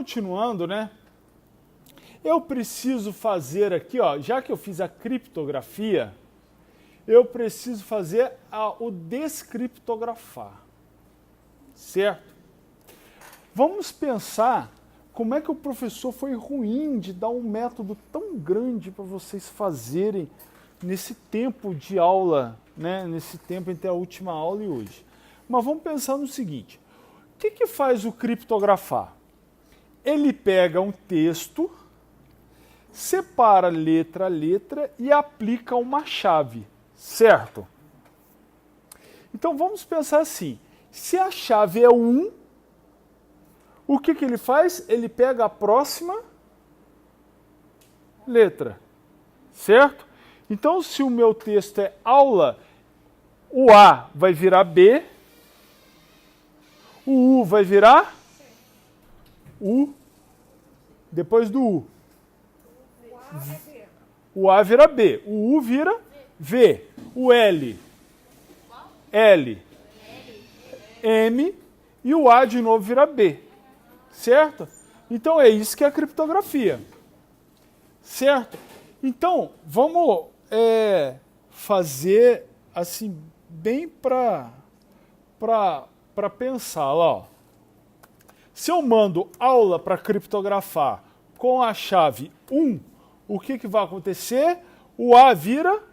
continuando, né? Eu preciso fazer aqui, ó, já que eu fiz a criptografia, eu preciso fazer o descriptografar, certo? Vamos pensar como é que o professor foi ruim de dar um método tão grande para vocês fazerem nesse tempo de aula, né? Nesse tempo entre a última aula e hoje. Mas vamos pensar no seguinte, o que faz o criptografar? Ele pega um texto, separa letra a letra e aplica uma chave, certo? Então vamos pensar assim, se a chave é 1, o que ele faz? Ele pega a próxima letra, certo? Então se o meu texto é aula, o A vai virar B, o U vai virar U, depois do U. O A vira B, o U vira V, o L, M e o A de novo vira B, certo? Então é isso que é a criptografia, certo? Então vamos fazer assim bem para pensar lá, ó. Se eu mando aula para criptografar com a chave 1, o que vai acontecer? O A vira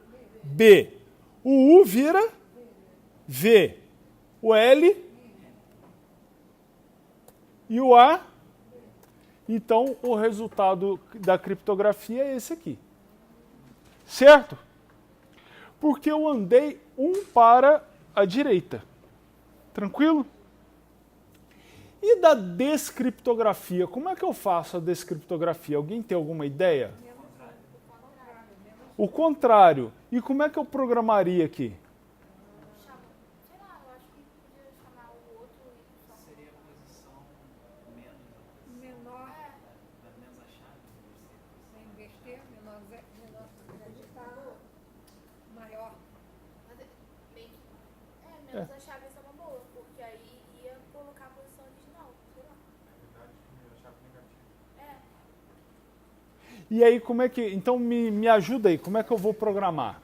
B, o U vira V, o L e o A. Então, o resultado da criptografia é esse aqui. Certo? Porque eu andei 1 para a direita. Tranquilo? E da descriptografia? Como é que eu faço a descriptografia? Alguém tem alguma ideia? O contrário. E como é que eu programaria aqui? Sei lá, eu acho que podia chamar o outro e... Seria a posição menor da menos a chave. Sem inverter, menor maior. Menos a chave é uma boa, porque aí ia colocar a posição original, sei lá. Na verdade, a chave negativa. E aí, como é que... Então, me ajuda aí. Como é que eu vou programar?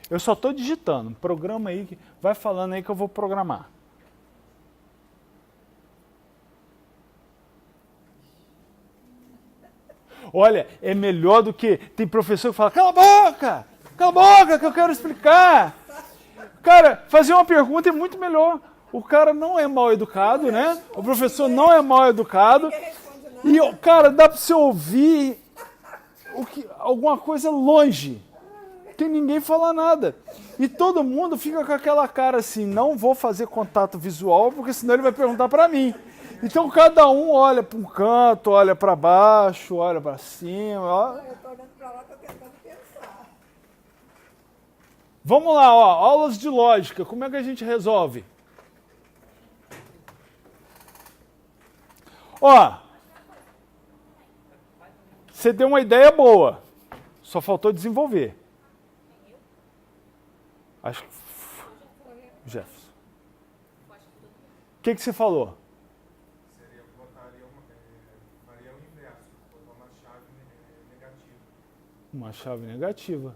Eu só estou digitando. Programa aí. Vai falando aí que eu vou programar. Olha, é melhor do que... Tem professor que fala, cala a boca! Cala a boca que eu quero explicar! Cara, fazer uma pergunta é muito melhor. O cara não é mal educado, né? O professor não é mal educado. E, cara, dá para você ouvir alguma coisa longe. Não tem ninguém falar nada. E todo mundo fica com aquela cara assim, não vou fazer contato visual, porque senão ele vai perguntar para mim. Então cada um olha para um canto, olha para baixo, olha para cima. Ó. Eu estou olhando para lá, estou tentando pensar. Vamos lá, ó, aulas de lógica. Como é que a gente resolve? Ó, você deu uma ideia boa, só faltou desenvolver. Acho que... Jefferson. O que você falou? Seria, faria o inverso, botar uma chave negativa. Uma chave negativa.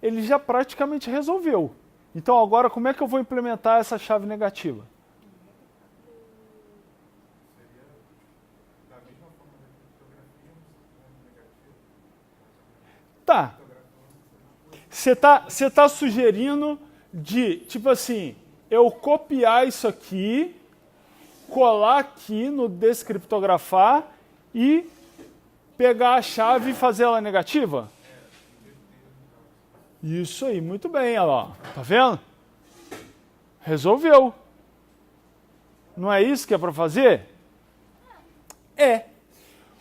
Ele já praticamente resolveu. Então agora como é que eu vou implementar essa chave negativa? Seria da mesma forma da criptografia, negativa. Tá. Você tá sugerindo de, tipo assim, eu copiar isso aqui, colar aqui no descriptografar e pegar a chave e fazer ela negativa? Isso aí, muito bem, olha lá. Tá vendo? Resolveu. Não é isso que é para fazer? É.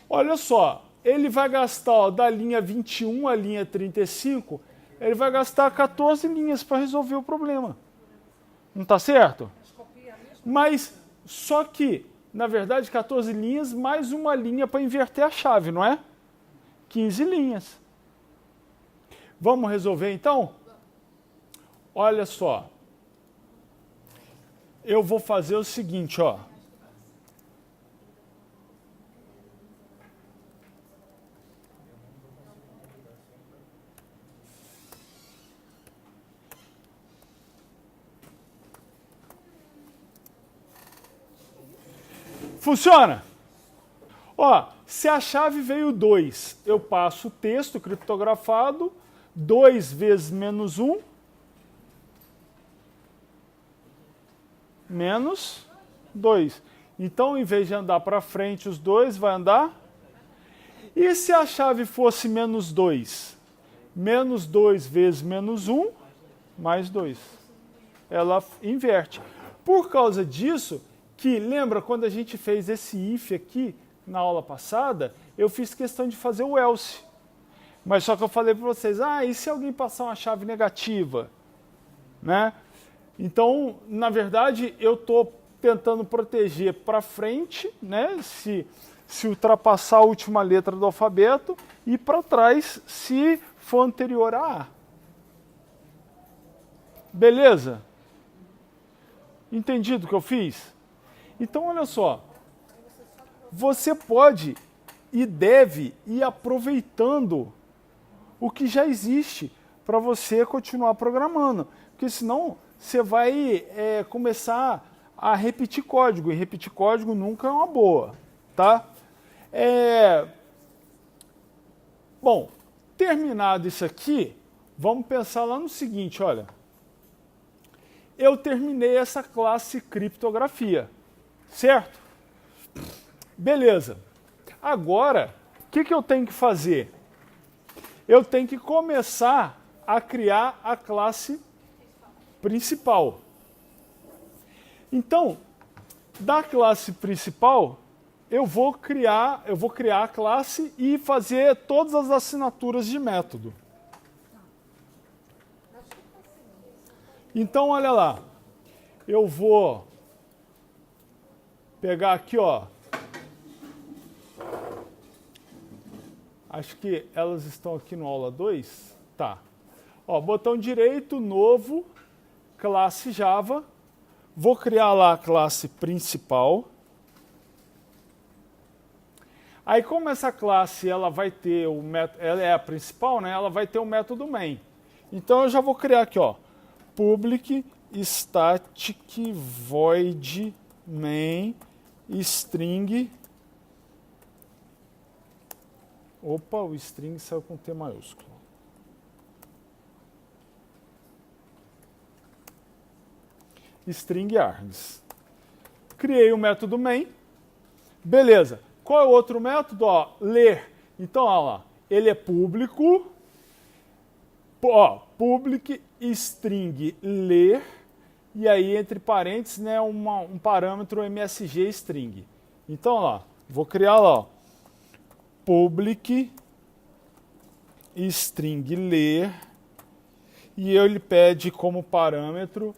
Olha só, ele vai gastar, ó, da linha 21 à linha 35, ele vai gastar 14 linhas para resolver o problema. Não está certo? Mas, só que, na verdade, 14 linhas mais uma linha para inverter a chave, não é? 15 linhas. Vamos resolver então? Olha só. Eu vou fazer o seguinte, ó. Funciona? Ó, se a chave veio 2, eu passo o texto criptografado, 2 vezes menos 1, menos 2. Então, em vez de andar para frente os dois, vai andar. E se a chave fosse menos 2? Menos 2 vezes menos 1, mais 2. Ela inverte. Por causa disso, que lembra quando a gente fez esse if aqui na aula passada, eu fiz questão de fazer o else. Mas só que eu falei para vocês, e se alguém passar uma chave negativa? Né? Então, na verdade, eu estou tentando proteger para frente, né? Se ultrapassar a última letra do alfabeto, e para trás, se for anterior a A. Beleza? Entendido o que eu fiz? Então, olha só. Você pode e deve ir aproveitando o que já existe para você continuar programando. Porque senão você vai começar a repetir código. E repetir código nunca é uma boa. Tá? Bom, terminado isso aqui, vamos pensar lá no seguinte, olha. Eu terminei essa classe criptografia, certo? Beleza. Agora, o que eu tenho que fazer? Eu tenho que começar a criar a classe principal. Então, da classe principal, eu vou criar a classe e fazer todas as assinaturas de método. Então, olha lá. Eu vou pegar aqui, ó. Acho que elas estão aqui no aula 2. Tá. Ó, botão direito, novo, classe Java. Vou criar lá a classe principal. Aí, como essa classe ela vai ter o método, ela é a principal, né? Ela vai ter o método main. Então eu já vou criar aqui, ó, public static void main string. Opa, o string saiu com T maiúsculo. String args. Criei o método main. Beleza. Qual é o outro método? Ó, ler. Então, olha lá. Ele é público. Ó, public string ler. E aí, entre parênteses, né, um parâmetro MSG string. Então, olha lá. Vou criar lá, ó, public string ler. E ele pede como parâmetro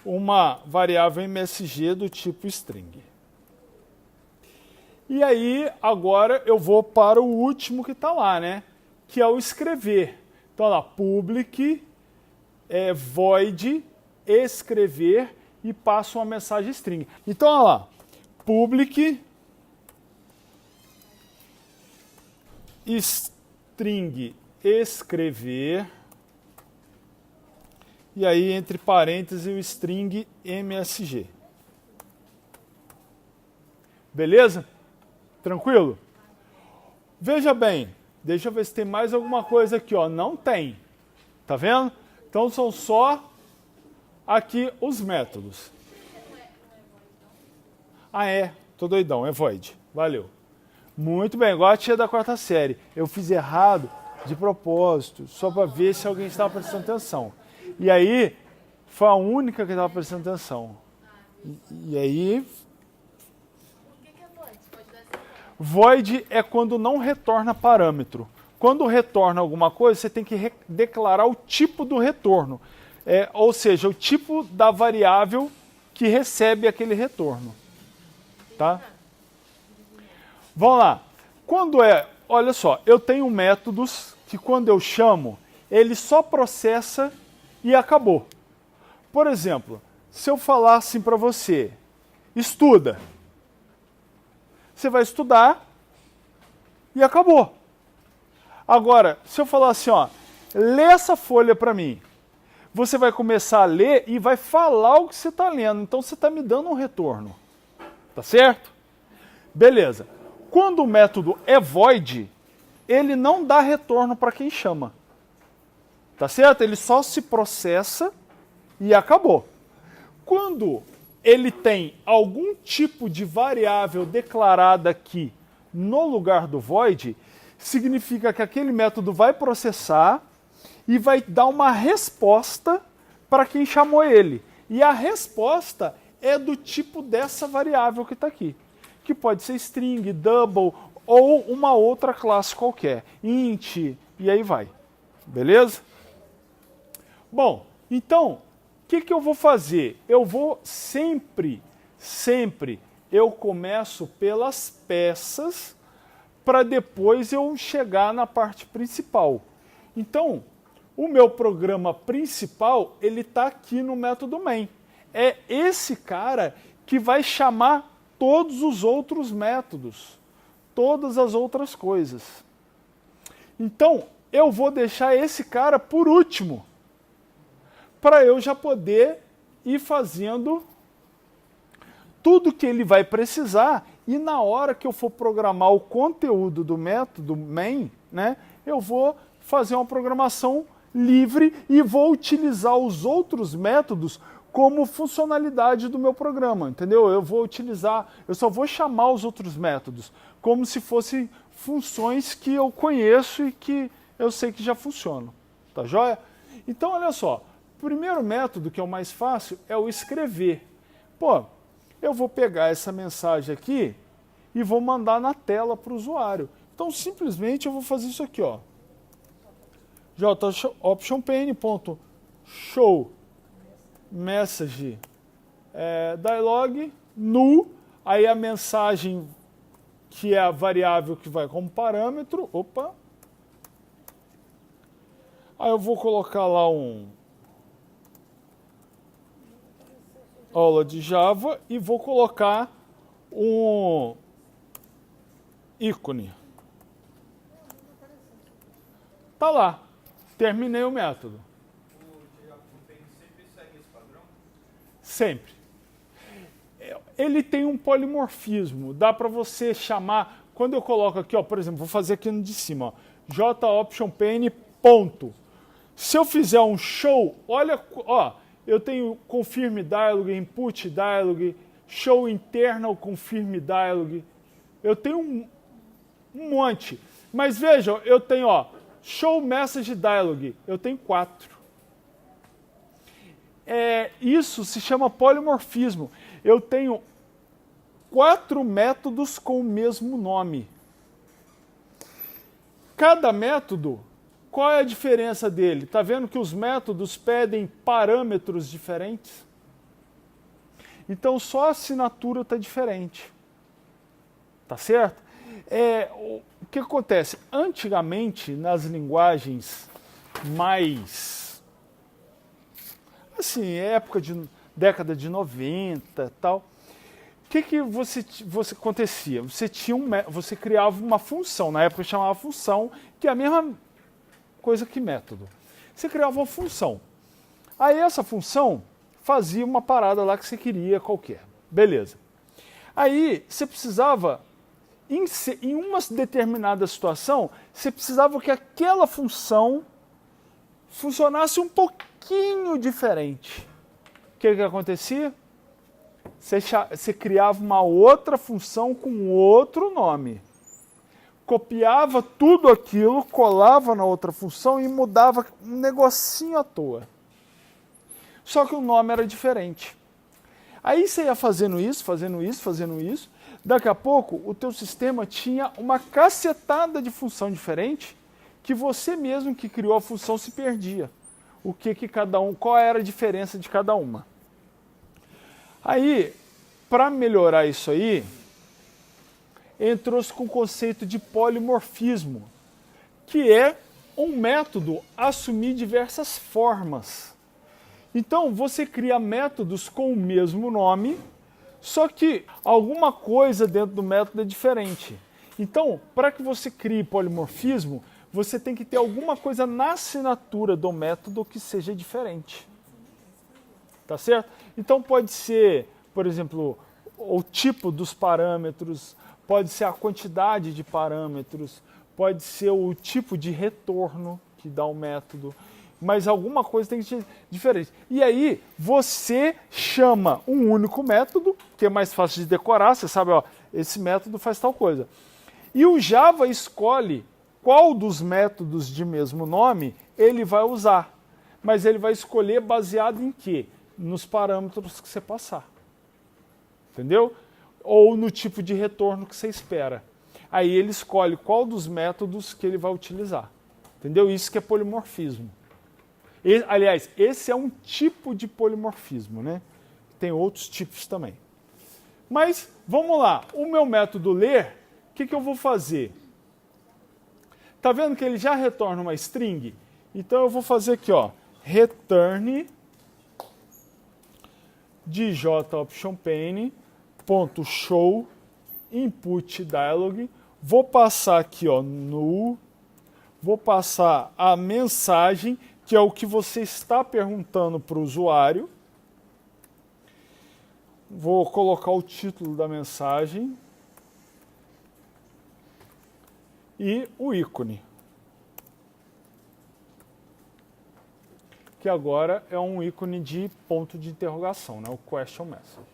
uma variável MSG do tipo string. E aí, agora eu vou para o último que está lá, né? Que é o escrever. Então, lá, public, void, escrever, e passo uma mensagem string. Então, olha lá, public, string, escrever, e aí, entre parênteses, o string MSG. Beleza? Tranquilo? Veja bem, deixa eu ver se tem mais alguma coisa aqui, ó. Não tem. Tá vendo? Então são só aqui os métodos. Tô doidão, é void. Valeu. Muito bem, igual a tia da 4ª série. Eu fiz errado de propósito, só para ver se alguém estava prestando atenção. E aí, foi a única que estava prestando atenção. E aí... Void é quando não retorna parâmetro. Quando retorna alguma coisa, você tem que declarar o tipo do retorno. Ou seja, o tipo da variável que recebe aquele retorno. Tá? Vamos lá. Olha só, eu tenho métodos que quando eu chamo, ele só processa e acabou. Por exemplo, se eu falar assim para você, estuda. Você vai estudar e acabou. Agora, se eu falar assim, ó, lê essa folha para mim, você vai começar a ler e vai falar o que você está lendo. Então, você está me dando um retorno. Tá certo? Beleza. Quando o método é void, ele não dá retorno para quem chama. Tá certo? Ele só se processa e acabou. Quando ele tem algum tipo de variável declarada aqui no lugar do void, significa que aquele método vai processar e vai dar uma resposta para quem chamou ele. E a resposta é do tipo dessa variável que está aqui, que pode ser string, double ou uma outra classe qualquer, int, e aí vai. Beleza? Bom, então, o que eu vou fazer? Eu vou sempre, eu começo pelas peças para depois eu chegar na parte principal. Então, o meu programa principal, ele está aqui no método main. É esse cara que vai chamar todos os outros métodos, todas as outras coisas. Então, eu vou deixar esse cara por último, para eu já poder ir fazendo tudo que ele vai precisar, e na hora que eu for programar o conteúdo do método main, né, eu vou fazer uma programação livre e vou utilizar os outros métodos como funcionalidade do meu programa, entendeu? Eu só vou chamar os outros métodos como se fossem funções que eu conheço e que eu sei que já funcionam, tá joia? Então, olha só, o primeiro método, que é o mais fácil, é o escrever. Pô, eu vou pegar essa mensagem aqui e vou mandar na tela para o usuário. Então, simplesmente eu vou fazer isso aqui, ó. joptionpane.show message dialog null, aí a mensagem que é a variável que vai como parâmetro, opa. Aí eu vou colocar lá aula de Java e vou colocar um ícone. Tá lá. Terminei o método. O JavaScript sempre segue esse padrão? Sempre. Ele tem um polimorfismo. Dá para você chamar... Quando eu coloco aqui, ó, por exemplo, vou fazer aqui no de cima, ó, joptionpane, ponto. Se eu fizer um show, olha, ó, eu tenho confirm dialog, input dialog, show internal confirm dialog. Eu tenho um monte. Mas vejam, eu tenho, ó, show message dialog. Eu tenho 4. Isso se chama polimorfismo. Eu tenho 4 métodos com o mesmo nome. Cada método, qual é a diferença dele? Está vendo que os métodos pedem parâmetros diferentes? Então só a assinatura está diferente. Tá certo? O que acontece? Antigamente, nas linguagens mais... assim, época de década de 90 e tal... O que você acontecia? Você criava uma função, na época chamava função, que é a mesma coisa que método. Você criava uma função. Aí essa função fazia uma parada lá que você queria qualquer. Beleza. Aí você precisava, em uma determinada situação, você precisava que aquela função funcionasse um pouquinho diferente. O que acontecia? Você criava uma outra função com outro nome. Copiava tudo aquilo, colava na outra função e mudava um negocinho à toa. Só que o nome era diferente. Aí você ia fazendo isso, daqui a pouco o teu sistema tinha uma cacetada de função diferente que você mesmo que criou a função se perdia. Qual era a diferença de cada uma. Aí, para melhorar isso aí, entrou-se com o conceito de polimorfismo, que é um método assumir diversas formas. Então, você cria métodos com o mesmo nome, só que alguma coisa dentro do método é diferente. Então, para que você crie polimorfismo, você tem que ter alguma coisa na assinatura do método que seja diferente. Tá certo? Então pode ser, por exemplo, o tipo dos parâmetros, pode ser a quantidade de parâmetros, pode ser o tipo de retorno que dá o método, mas alguma coisa tem que ser diferente. E aí você chama um único método, que é mais fácil de decorar, você sabe, ó, esse método faz tal coisa. E o Java escolhe qual dos métodos de mesmo nome ele vai usar. Mas ele vai escolher baseado em quê? Nos parâmetros que você passar. Entendeu? Ou no tipo de retorno que você espera. Aí ele escolhe qual dos métodos que ele vai utilizar. Entendeu? Isso que é polimorfismo. Aliás, esse é um tipo de polimorfismo, né? Tem outros tipos também. Mas, vamos lá. O meu método ler, o que eu vou fazer? Tá vendo que ele já retorna uma string? Então eu vou fazer aqui, ó, return djOptionPane.show input dialog. Vou passar aqui, ó, null. Vou passar a mensagem, que é o que você está perguntando para o usuário. Vou colocar o título da mensagem e o ícone, que agora é um ícone de ponto de interrogação, né? O question message.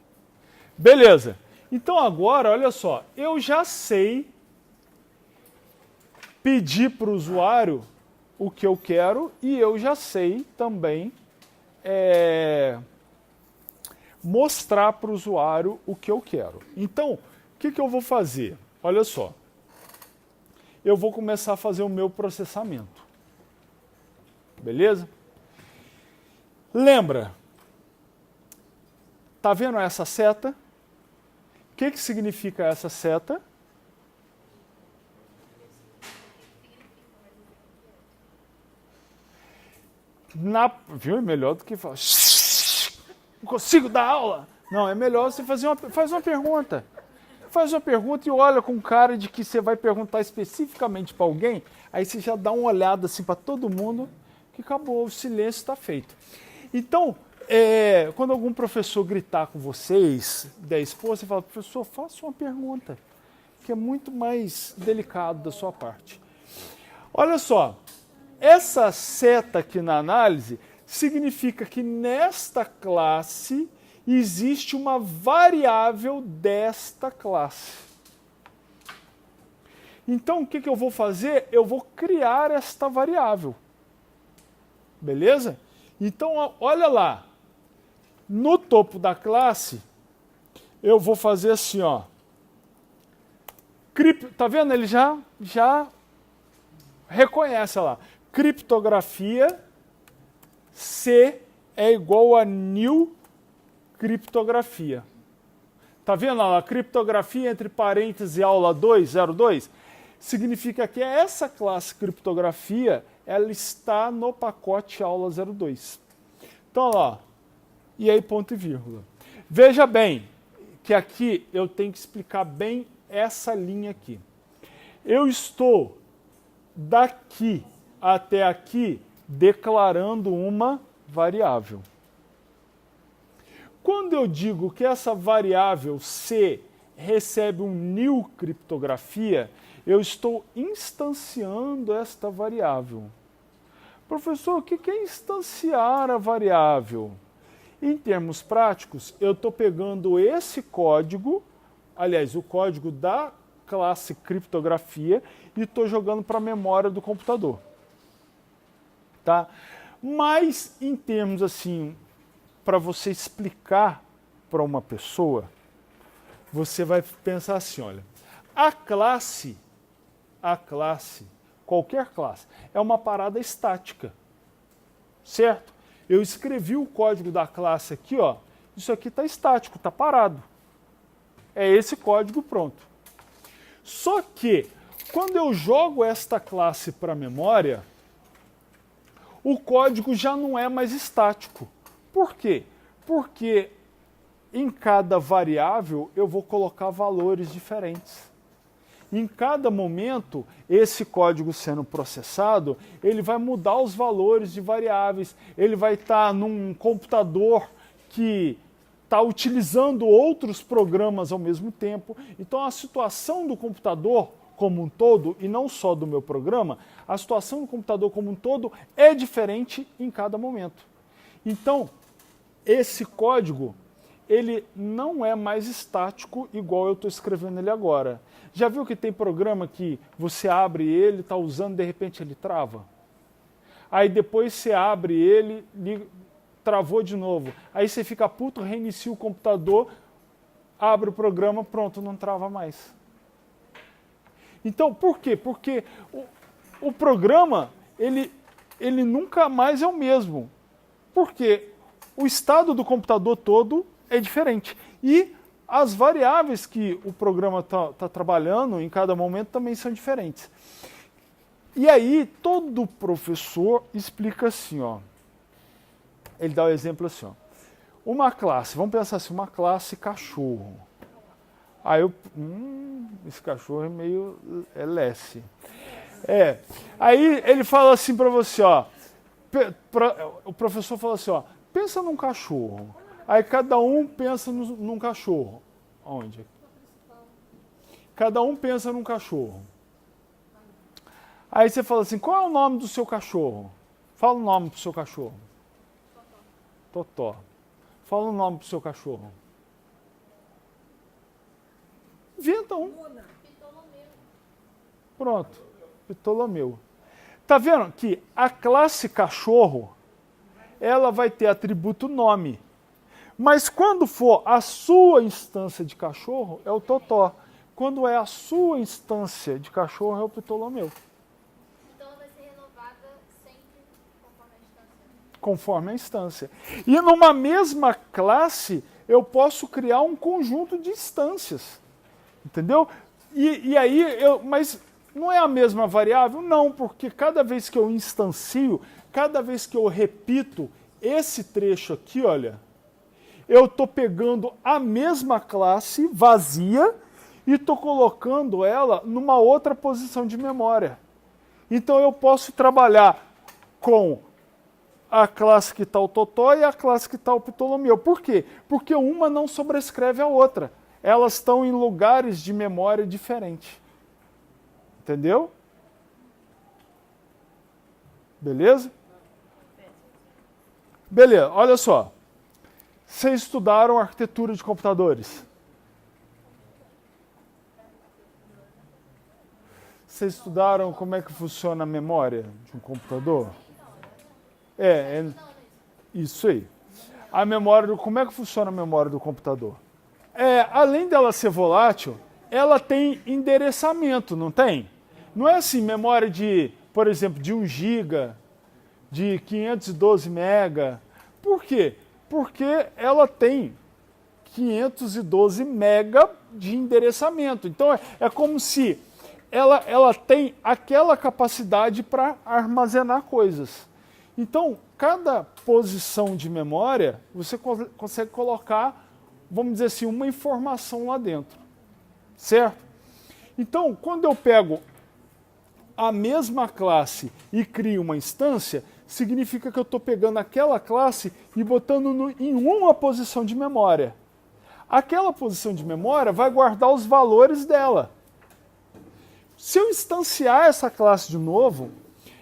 Beleza. Então agora, olha só, eu já sei pedir para o usuário o que eu quero e eu já sei também mostrar para o usuário o que eu quero. Então, o que eu vou fazer? Olha só. Eu vou começar a fazer o meu processamento. Beleza? Lembra? Tá vendo essa seta? O que significa essa seta? Viu? É melhor do que falar. Não consigo dar aula. Não, é melhor você faz uma pergunta. Faz uma pergunta e olha com cara de que você vai perguntar especificamente para alguém, aí você já dá uma olhada assim para todo mundo, que acabou, o silêncio está feito. Então, quando algum professor gritar com vocês, der expor, você fala, professor, faça uma pergunta, que é muito mais delicado da sua parte. Olha só, essa seta aqui na análise significa que nesta classe existe uma variável desta classe. Então, o que eu vou fazer? Eu vou criar esta variável. Beleza? Então, olha lá. No topo da classe, eu vou fazer assim, ó. Tá vendo? Ele já reconhece lá. Criptografia C é igual a new criptografia. Tá vendo lá? Criptografia entre parênteses aula 202 significa que essa classe criptografia ela está no pacote aula 02. Então, ó, e aí ponto e vírgula. Veja bem que aqui eu tenho que explicar bem essa linha aqui. Eu estou daqui até aqui declarando uma variável. Quando eu digo que essa variável C recebe um new criptografia, eu estou instanciando esta variável. Professor, o que é instanciar a variável? Em termos práticos, eu estou pegando esse código, aliás, o código da classe criptografia, e estou jogando para a memória do computador. Tá? Mas, em termos assim, para você explicar para uma pessoa, você vai pensar assim, olha, a classe, qualquer classe, é uma parada estática, certo? Eu escrevi o código da classe aqui, ó, isso aqui está estático, está parado. É esse código pronto. Só que, quando eu jogo esta classe para a memória, o código já não é mais estático. Por quê? Porque em cada variável eu vou colocar valores diferentes. Em cada momento, esse código sendo processado, ele vai mudar os valores de variáveis. Ele vai estar num computador que está utilizando outros programas ao mesmo tempo. Então, a situação do computador como um todo, e não só do meu programa, a situação do computador como um todo é diferente em cada momento. Então, esse código, ele não é mais estático igual eu estou escrevendo ele agora. Já viu que tem programa que você abre ele, está usando, de repente ele trava? Aí depois você abre ele, travou de novo. Aí você fica puto, reinicia o computador, abre o programa, pronto, não trava mais. Então, por quê? Porque o programa, ele nunca mais é o mesmo. Porque o estado do computador todo é diferente. E as variáveis que o programa está trabalhando em cada momento também são diferentes. E aí, todo professor explica assim, ó. Ele dá o exemplo assim, ó. Uma classe, vamos pensar assim, uma classe cachorro. Aí esse cachorro é meio lesse. Aí ele fala assim para você, ó. O professor fala assim, ó. Pensa num cachorro. Aí cada um pensa num cachorro. Onde? Cada um pensa num cachorro. Aí você fala assim, qual é o nome do seu cachorro? Fala o nome pro seu cachorro. Totó. Fala o nome pro seu cachorro. Inventa um. Pronto. Ptolomeu. Tá vendo que a classe cachorro, ela vai ter atributo nome. Mas quando for a sua instância de cachorro, é o Totó. Quando é a sua instância de cachorro, é o Ptolomeu. Então ela vai ser renovada sempre conforme a instância. Conforme a instância. E numa mesma classe, eu posso criar um conjunto de instâncias. Entendeu? E aí, mas não é a mesma variável? Não, porque cada vez que eu instancio, cada vez que eu repito esse trecho aqui, olha, eu estou pegando a mesma classe vazia e estou colocando ela numa outra posição de memória. Então eu posso trabalhar com a classe que está o Totó e a classe que está o Ptolomeu. Por quê? Porque uma não sobrescreve a outra. Elas estão em lugares de memória diferentes. Entendeu? Beleza? Beleza, olha só. Vocês estudaram arquitetura de computadores? Vocês estudaram como é que funciona a memória de um computador? Isso aí. A memória, como é que funciona a memória do computador? Além dela ser volátil, ela tem endereçamento, não tem? Não é assim, memória de, por exemplo, de 1 GB, de 512 MB. Por quê? Porque ela tem 512 MB de endereçamento. Então é como se ela tem aquela capacidade para armazenar coisas. Então, cada posição de memória, você consegue colocar, vamos dizer assim, uma informação lá dentro. Certo? Então, quando eu pego a mesma classe e crio uma instância, significa que eu estou pegando aquela classe e botando em uma posição de memória. Aquela posição de memória vai guardar os valores dela. Se eu instanciar essa classe de novo,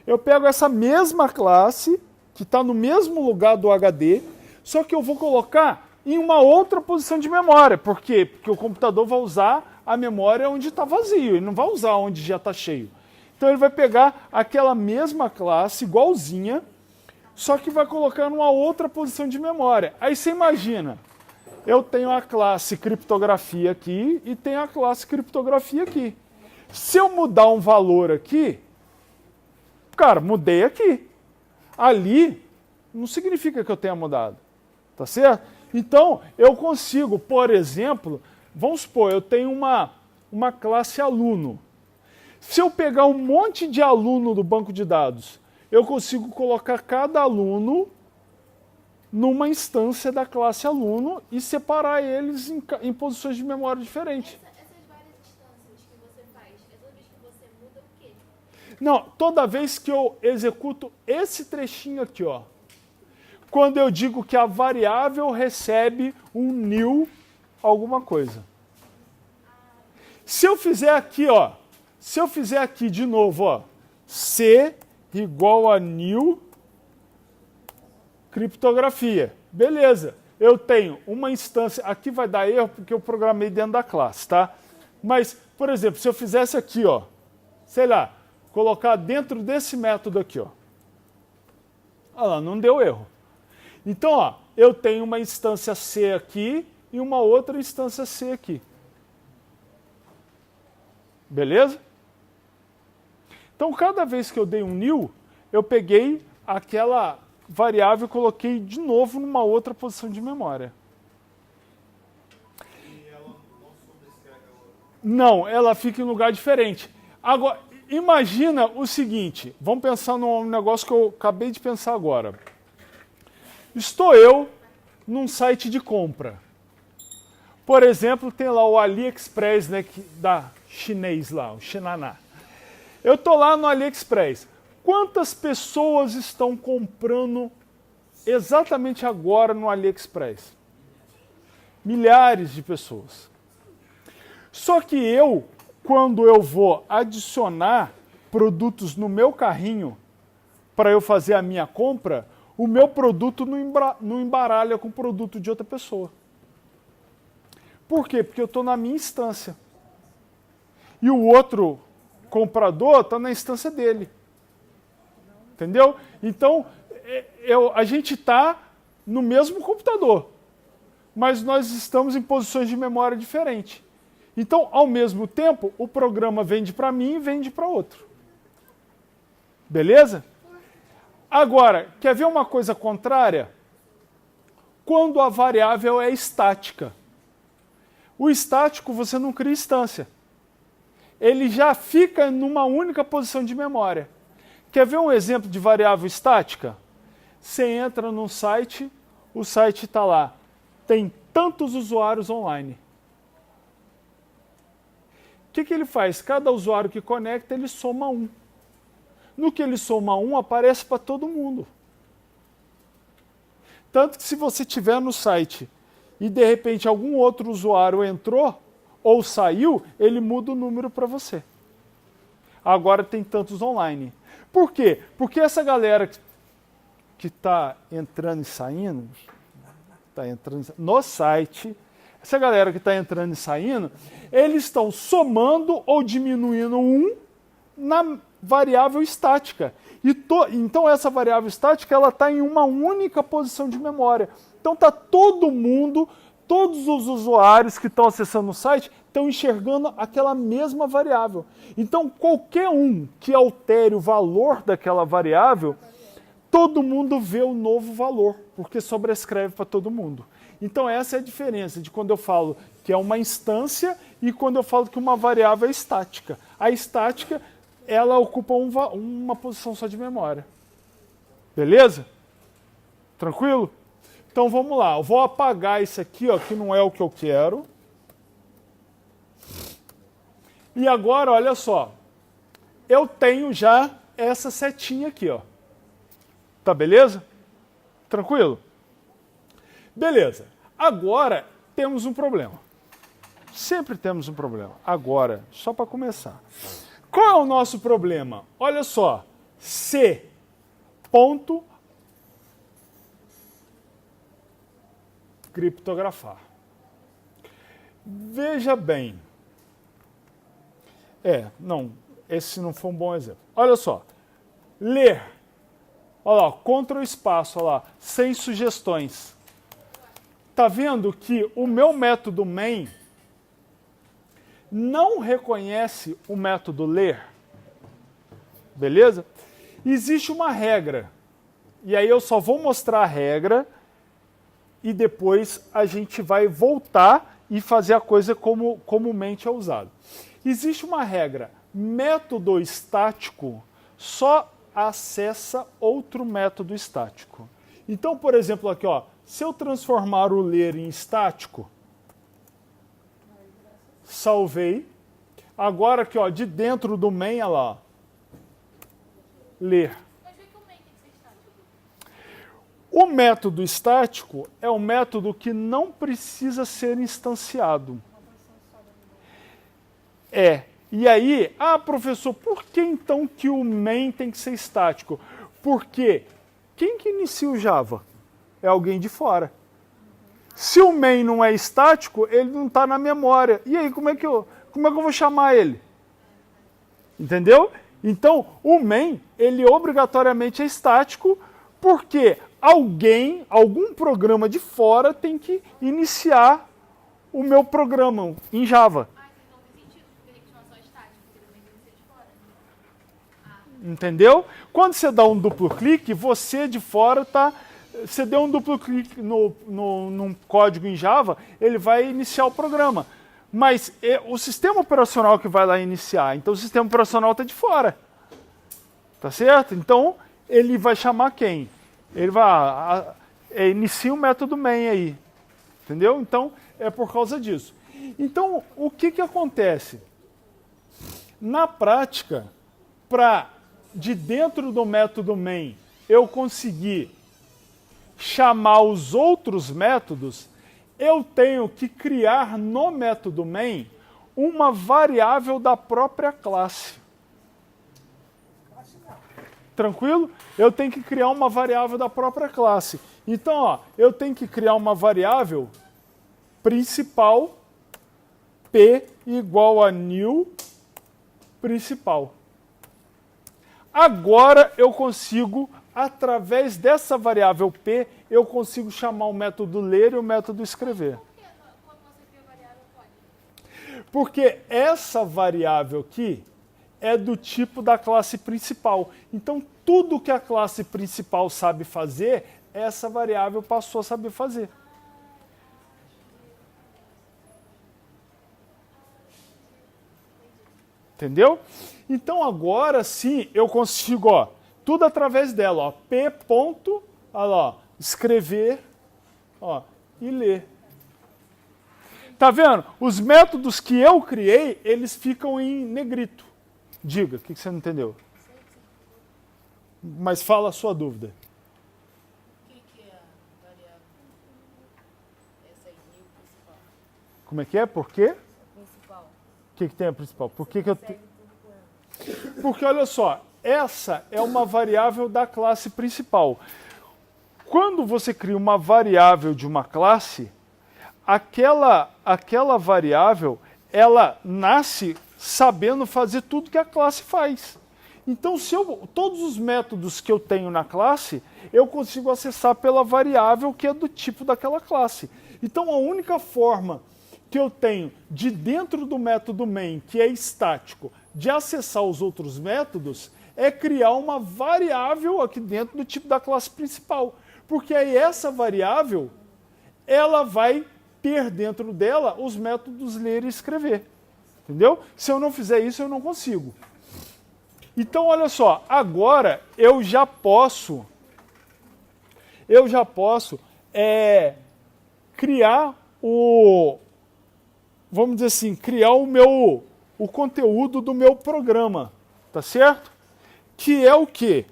eu pego essa mesma classe, que está no mesmo lugar do HD, só que eu vou colocar em uma outra posição de memória. Por quê? Porque o computador vai usar a memória onde está vazio, ele não vai usar onde já está cheio. Então ele vai pegar aquela mesma classe, igualzinha, só que vai colocar numa outra posição de memória. Aí você imagina, eu tenho a classe criptografia aqui e tenho a classe criptografia aqui. Se eu mudar um valor aqui, cara, mudei aqui. Ali não significa que eu tenha mudado. Tá certo? Então, eu consigo, por exemplo, vamos supor, eu tenho uma classe aluno. Se eu pegar um monte de aluno do banco de dados, eu consigo colocar cada aluno numa instância da classe aluno e separar eles em posições de memória diferentes. Essas várias instâncias que você faz, é toda vez que você muda o quê? Não, toda vez que eu executo esse trechinho aqui, ó. quando eu digo que a variável recebe um new alguma coisa. Se eu fizer aqui, ó, se eu fizer aqui de novo, ó, C igual a new criptografia. Beleza, eu tenho uma instância, aqui vai dar erro porque eu programei dentro da classe, tá? Mas, por exemplo, se eu fizesse aqui, ó, sei lá, colocar dentro desse método aqui, ó. Olha lá, não deu erro. Então, ó, eu tenho uma instância C aqui e uma outra instância C aqui. Beleza? Então, cada vez que eu dei um new, eu peguei aquela variável e coloquei de novo numa outra posição de memória. E ela não sobrescreve a outra? Não, ela fica em lugar diferente. Agora, imagina o seguinte, vamos pensar num negócio que eu acabei de pensar agora. Estou eu num site de compra. Por exemplo, tem lá o AliExpress, né, da chinês lá, o Xinaná. Eu estou lá no AliExpress. Quantas pessoas estão comprando exatamente agora no AliExpress? Milhares de pessoas. Só que eu, quando eu vou adicionar produtos no meu carrinho para eu fazer a minha compra, o meu produto não embaralha com o produto de outra pessoa. Por quê? Porque eu estou na minha instância. E o outro comprador está na instância dele. Entendeu? Então, a gente está no mesmo computador, mas nós estamos em posições de memória diferentes. Então, ao mesmo tempo, o programa vende para mim e vende para outro. Beleza? Agora, quer ver uma coisa contrária? Quando a variável é estática. O estático você não cria instância. Ele já fica numa única posição de memória. Quer ver um exemplo de variável estática? Você entra num site, o site está lá. Tem tantos usuários online. O que ele faz? Cada usuário que conecta, ele soma um. No que ele soma um, aparece para todo mundo. Tanto que se você estiver no site e de repente algum outro usuário entrou ou saiu, ele muda o número para você. Agora tem tantos online. Por quê? Porque essa galera que está entrando e saindo, no site, essa galera que está entrando e saindo, eles estão somando ou diminuindo um na variável estática. Então essa variável estática ela está em uma única posição de memória. Então está todo mundo, todos os usuários que estão acessando o site estão enxergando aquela mesma variável. Então qualquer um que altere o valor daquela variável, todo mundo vê o novo valor, porque sobrescreve para todo mundo. Então essa é a diferença de quando eu falo que é uma instância e quando eu falo que uma variável é estática. A estática, ela ocupa uma posição só de memória. Beleza? Tranquilo? Então vamos lá, eu vou apagar isso aqui, ó, que não é o que eu quero. E agora, olha só, eu tenho já essa setinha aqui, ó. Tá beleza? Tranquilo? Beleza. Agora temos um problema. Sempre temos um problema. Agora, só para começar. Qual é o nosso problema? Olha só, C. Ponto criptografar. Veja bem. Não, esse não foi um bom exemplo. Olha só. Ler. Olha lá, Ctrl espaço, olha lá, sem sugestões. Tá vendo que o meu método main não reconhece o método ler? Beleza? Existe uma regra. E aí eu só vou mostrar a regra e depois a gente vai voltar e fazer a coisa como comumente é usado. Existe uma regra. Método estático só acessa outro método estático. Então, por exemplo, aqui, ó, se eu transformar o ler em estático, salvei. Agora aqui, ó, de dentro do main, olha lá, ler. Mas vê que o main tem que ser estático. O método estático é um método que não precisa ser instanciado. E aí, professor, por que então que o main tem que ser estático? Porque quem que inicia o Java? É alguém de fora. Se o main não é estático, ele não está na memória. E aí, como é que eu vou chamar ele? Entendeu? Então, o main, ele obrigatoriamente é estático, porque algum programa de fora tem que iniciar o meu programa em Java. Entendeu? Quando você dá um duplo clique, você de fora está... Você deu um duplo clique num código em Java, ele vai iniciar o programa. Mas o sistema operacional que vai lá iniciar, então o sistema operacional está de fora. Tá certo? Então, ele vai chamar quem? Ele vai... inicia o método main aí. Entendeu? Então, é por causa disso. Então, o que acontece? Na prática, de dentro do método main, eu conseguir chamar os outros métodos, eu tenho que criar no método main uma variável da própria classe. Tranquilo? Eu tenho que criar uma variável da própria classe. Então, eu tenho que criar uma variável principal p igual a new principal. Agora eu consigo, através dessa variável p, eu consigo chamar o método ler e o método escrever. Quando você cria variável, pode? Porque essa variável aqui é do tipo da classe principal. Então, tudo que a classe principal sabe fazer, essa variável passou a saber fazer. Entendeu? Então, agora sim, eu consigo, tudo através dela, p ponto, escrever, e ler. Tá vendo? Os métodos que eu criei, eles ficam em negrito. Diga, o que você não entendeu? Mas fala a sua dúvida. O que é a variável? Essa aí, principal. Como é que é? Por quê? Principal. O que tem a principal? Por que eu Porque, olha só, essa é uma variável da classe principal. Quando você cria uma variável de uma classe, aquela variável, ela nasce sabendo fazer tudo que a classe faz. Então, todos os métodos que eu tenho na classe, eu consigo acessar pela variável que é do tipo daquela classe. Então, a única forma que eu tenho de dentro do método main, que é estático, de acessar os outros métodos, é criar uma variável aqui dentro do tipo da classe principal. Porque aí essa variável, ela vai ter dentro dela os métodos ler e escrever. Entendeu? Se eu não fizer isso, eu não consigo. Então, olha só, agora eu já posso criar vamos dizer assim, criar o conteúdo do meu programa, tá certo? Que é o quê?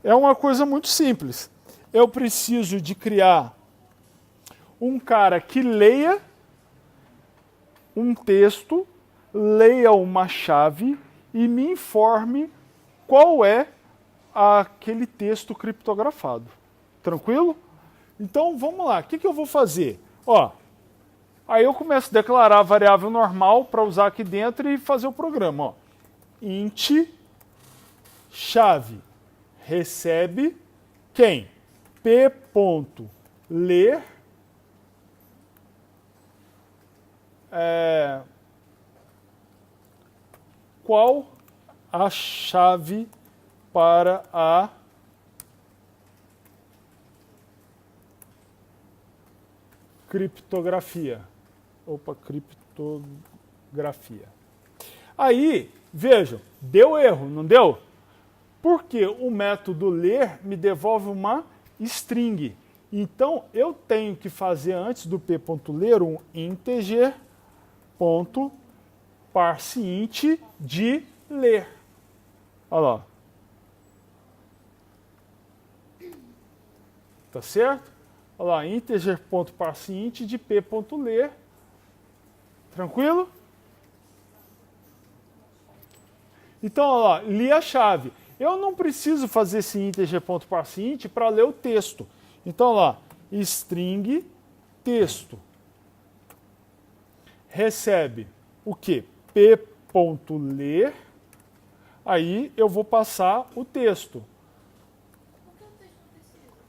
É uma coisa muito simples. Eu preciso de criar um cara que leia um texto, leia uma chave e me informe qual é aquele texto criptografado. Tranquilo? Então, vamos lá. O que eu vou fazer? Aí eu começo a declarar a variável normal para usar aqui dentro e fazer o programa. Int chave recebe quem? p.ler qual a chave para a criptografia. Criptografia. Aí, vejam, deu erro, não deu? Porque o método ler me devolve uma string. Então, eu tenho que fazer antes do p.ler um integer.parseInt de ler. Olha lá. Tá certo? Olha lá, integer.parseInt de p.ler. Tranquilo? Então, olha lá, li a chave. Eu não preciso fazer esse integer.parseInt para ler o texto. Então, olha lá, string texto recebe o quê? p.ler. Aí eu vou passar o texto.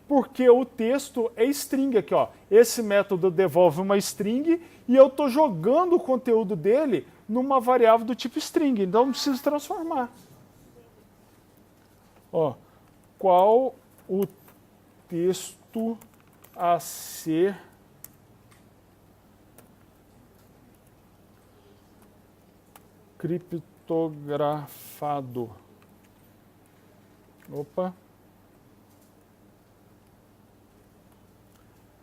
Porque o texto é string aqui, ó. Esse método devolve uma string e eu estou jogando o conteúdo dele numa variável do tipo string. Então não preciso transformar. Ó, qual o texto a ser criptografado? Opa.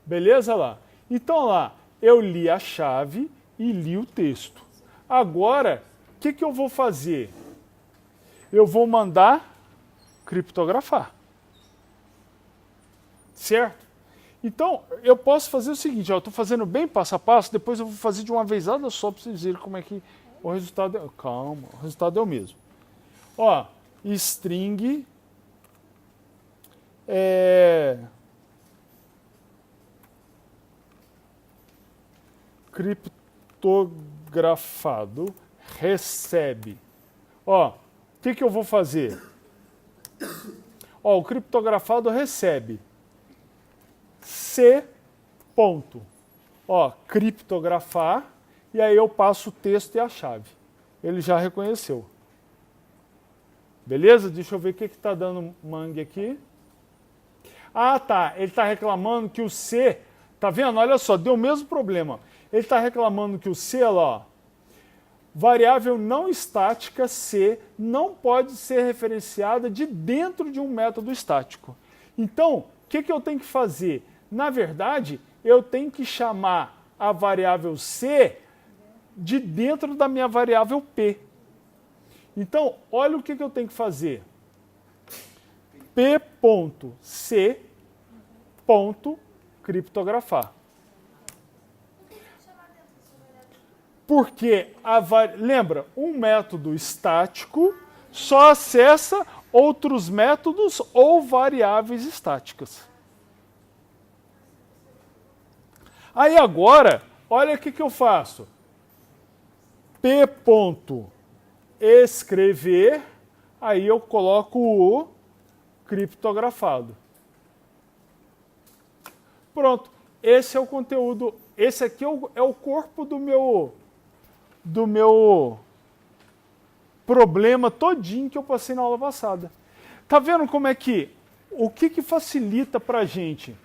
Beleza lá? Então lá, eu li a chave e li o texto. Agora, o que eu vou fazer? Eu vou mandar criptografar. Certo? Então, eu posso fazer o seguinte, ó, eu estou fazendo bem passo a passo, depois eu vou fazer de uma vezada só para vocês verem como é que o resultado é. Calma, o resultado é o mesmo. Ó, string criptografado recebe. Ó, o que eu vou fazer? Ó, o criptografado recebe C ponto. Ó, criptografar, e aí eu passo o texto e a chave. Ele já reconheceu. Beleza? Deixa eu ver o que está dando mangue aqui. Ah, tá. Ele está reclamando que o C... Tá vendo? Olha só, deu o mesmo problema. Ele está reclamando que o C, ó, variável não estática C não pode ser referenciada de dentro de um método estático. Então, o que eu tenho que fazer? Na verdade, eu tenho que chamar a variável C de dentro da minha variável P. Então, olha o que eu tenho que fazer. P.C.criptografar. Porque, lembra, um método estático só acessa outros métodos ou variáveis estáticas. Aí agora, olha o que eu faço. P.escrever, aí eu coloco o criptografado. Pronto, esse é o conteúdo, esse aqui é o corpo do meu problema todinho que eu passei na aula passada. Tá vendo como é que, o que facilita para a gente?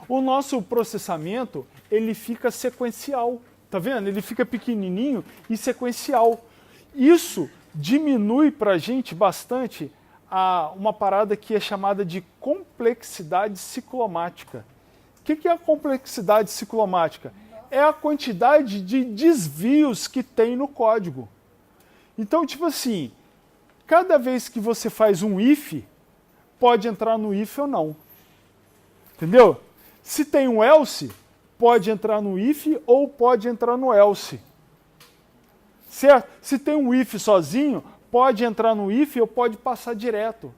O nosso processamento, ele fica sequencial. Tá vendo? Ele fica pequenininho e sequencial. Isso diminui para a gente bastante uma parada que é chamada de complexidade ciclomática. O que é a complexidade ciclomática? É a quantidade de desvios que tem no código. Então, tipo assim, cada vez que você faz um if, pode entrar no if ou não. Entendeu? Se tem um else, pode entrar no if ou pode entrar no else. Certo? Se tem um if sozinho, pode entrar no if ou pode passar direto.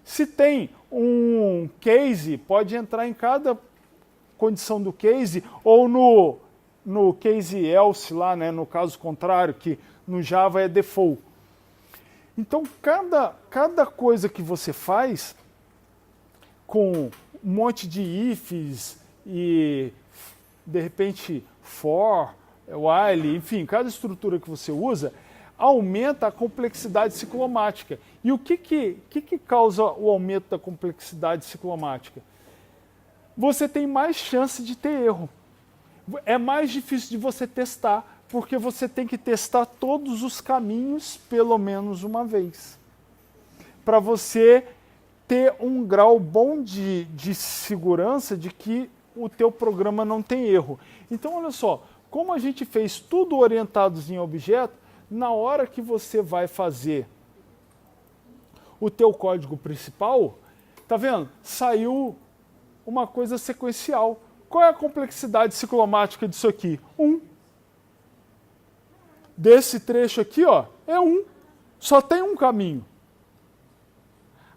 Se tem um case, pode entrar em cada condição do case ou no case else lá, né, no caso contrário, que no Java é default. Então, cada coisa que você faz com um monte de ifs e, de repente, for, while, enfim, cada estrutura que você usa, aumenta a complexidade ciclomática. E o que causa o aumento da complexidade ciclomática? Você tem mais chance de ter erro. É mais difícil de você testar, porque você tem que testar todos os caminhos pelo menos uma vez. Para você ter um grau bom de segurança de que o teu programa não tem erro. Então, olha só, como a gente fez tudo orientados em objeto, na hora que você vai fazer o teu código principal, tá vendo? Saiu uma coisa sequencial. Qual é a complexidade ciclomática disso aqui? 1. Desse trecho aqui, ó, é 1. Só tem um caminho.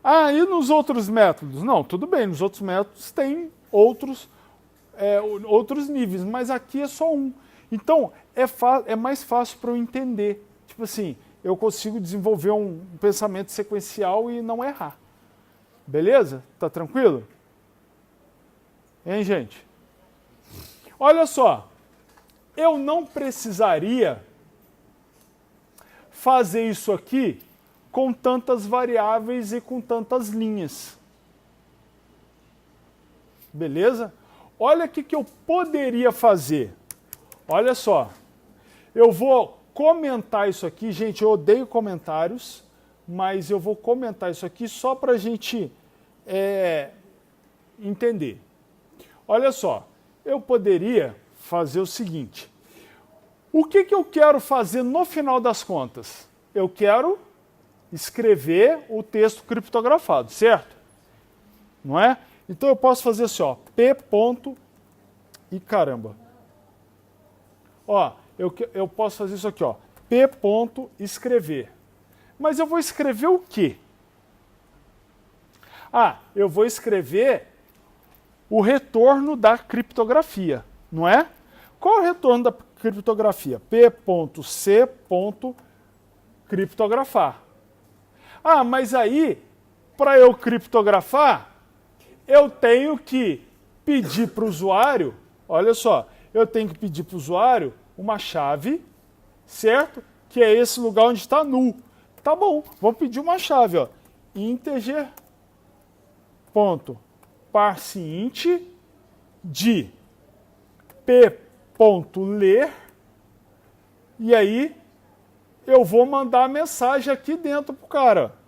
Ah, e nos outros métodos? Não, tudo bem, nos outros métodos tem outros níveis, mas aqui é só 1. Então, é mais fácil para eu entender. Tipo assim, eu consigo desenvolver um pensamento sequencial e não errar. Beleza? Tá tranquilo? Hein, gente? Olha só, eu não precisaria fazer isso aqui com tantas variáveis e com tantas linhas. Beleza? Olha o que eu poderia fazer. Olha só, eu vou comentar isso aqui. Gente, eu odeio comentários, mas eu vou comentar isso aqui só para a gente entender. Olha só, eu poderia fazer o seguinte. O que eu quero fazer no final das contas? Eu quero escrever o texto criptografado, certo? Não é? Então eu posso fazer assim, ó, P ponto e caramba. Ó, eu posso fazer isso aqui, ó, P ponto escrever. Mas eu vou escrever o quê? Ah, eu vou escrever o retorno da criptografia, não é? Qual é o retorno da criptografia? P.C. criptografar. Ah, mas aí, para eu criptografar, eu tenho que pedir para o usuário, olha só, eu tenho que pedir para o usuário uma chave, certo? Que é esse lugar onde está null. Tá bom, vamos pedir uma chave, ó. Integer ponto parseInt de p.ler e aí eu vou mandar a mensagem aqui dentro pro cara.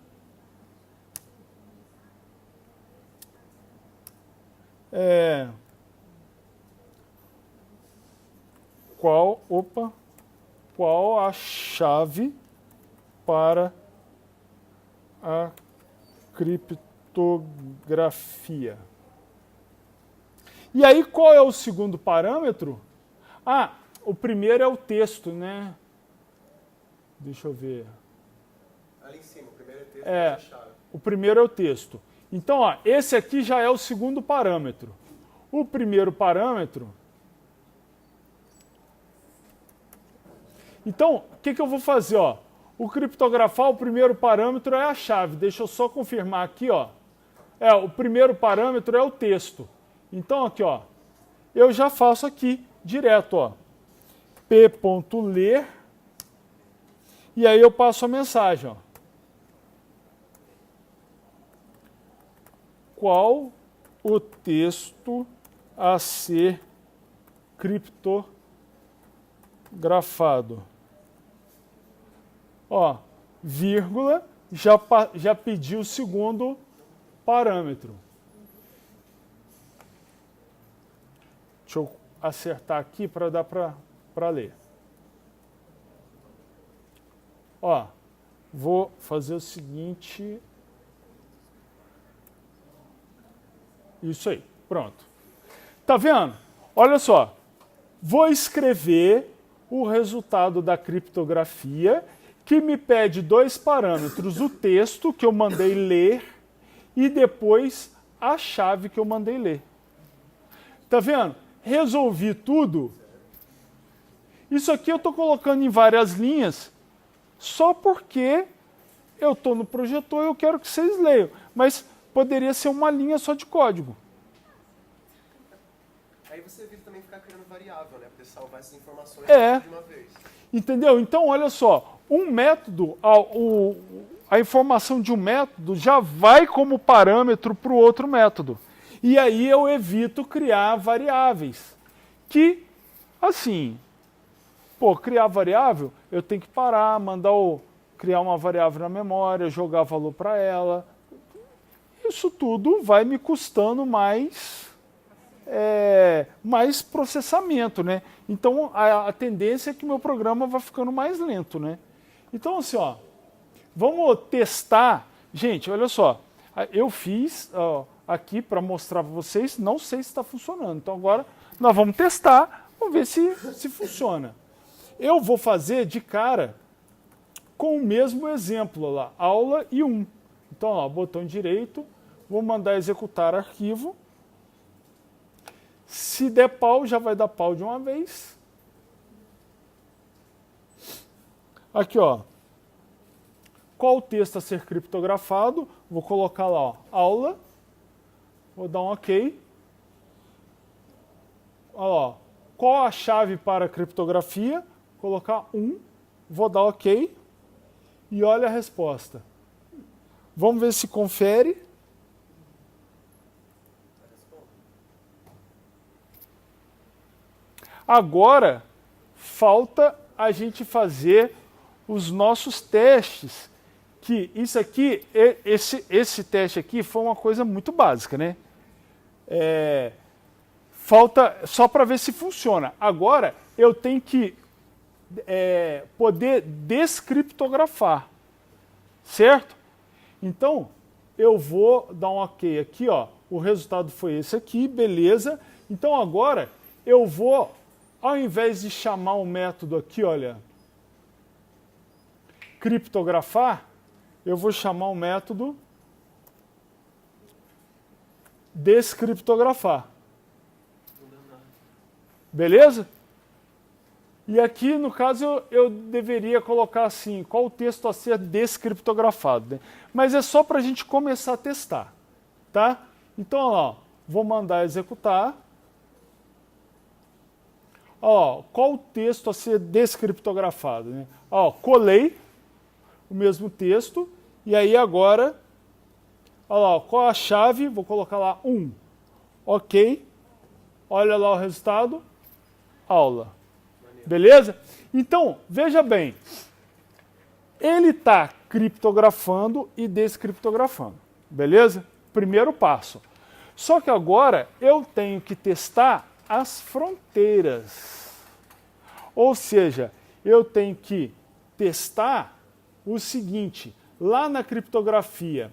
Qual a chave para a criptografia? E aí, qual é o segundo parâmetro? Ah, o primeiro é o texto, né? Deixa eu ver. Ali em cima, o primeiro é texto e a chave. O primeiro é o texto. Então, ó, esse aqui já é o segundo parâmetro. O primeiro parâmetro... Então, o que eu vou fazer? Ó? O criptografar, o primeiro parâmetro é a chave. Deixa eu só confirmar aqui. Ó. O primeiro parâmetro é o texto. Então, aqui, ó, eu já faço aqui direto. Ó, p.ler e aí eu passo a mensagem. Ó. Qual o texto a ser criptografado? Ó, vírgula, já pedi o segundo parâmetro. Deixa eu acertar aqui para dar para ler. Ó, vou fazer o seguinte. Isso aí, pronto. Tá vendo? Olha só. Vou escrever o resultado da criptografia que me pede dois parâmetros, o texto que eu mandei ler e depois a chave que eu mandei ler. Tá vendo? Resolvi tudo. Isso aqui eu estou colocando em várias linhas só porque eu estou no projetor e eu quero que vocês leiam. Mas poderia ser uma linha só de código. Aí você evita também ficar criando variável, né? Porque salvar essas informações de uma vez. Entendeu? Então, olha só, um método, a informação de um método já vai como parâmetro para o outro método. E aí eu evito criar variáveis. Que, assim, criar variável, eu tenho que parar, criar uma variável na memória, jogar valor para ela. Isso tudo vai me custando mais processamento, né? Então, a tendência é que meu programa vai ficando mais lento, né? Então, assim, ó, vamos testar. Gente, olha só, eu fiz aqui para mostrar para vocês, não sei se está funcionando. Então agora nós vamos testar, vamos ver se funciona. Eu vou fazer de cara com o mesmo exemplo lá, aula e 1. Então, ó, botão direito, vou mandar executar arquivo. Se der pau, já vai dar pau de uma vez. Aqui, ó. Qual o texto a ser criptografado? Vou colocar lá, ó, aula. Vou dar um OK. Ó, qual a chave para a criptografia? Colocar 1. Vou dar OK. E olha a resposta. Vamos ver se confere. Agora, falta a gente fazer os nossos testes. Que isso aqui, esse teste aqui foi uma coisa muito básica, né? Falta só para ver se funciona. Agora, eu tenho que poder descriptografar, certo? Então, eu vou dar um OK aqui, ó. O resultado foi esse aqui, beleza. Então, agora, eu vou, ao invés de chamar o método aqui, olha, criptografar, eu vou chamar o método descriptografar. Beleza? E aqui, no caso, eu deveria colocar assim, qual o texto a ser descriptografado. Né? Mas é só para a gente começar a testar. Tá? Então, ó, vou mandar executar. Ó, qual o texto a ser descriptografado? Né? Ó, colei o mesmo texto. E aí agora, ó, qual a chave? Vou colocar lá 1. OK. Olha lá o resultado. Aula. Beleza? Então, veja bem, ele está criptografando e descriptografando. Beleza? Primeiro passo. Só que agora eu tenho que testar as fronteiras. Ou seja, eu tenho que testar o seguinte, lá na criptografia,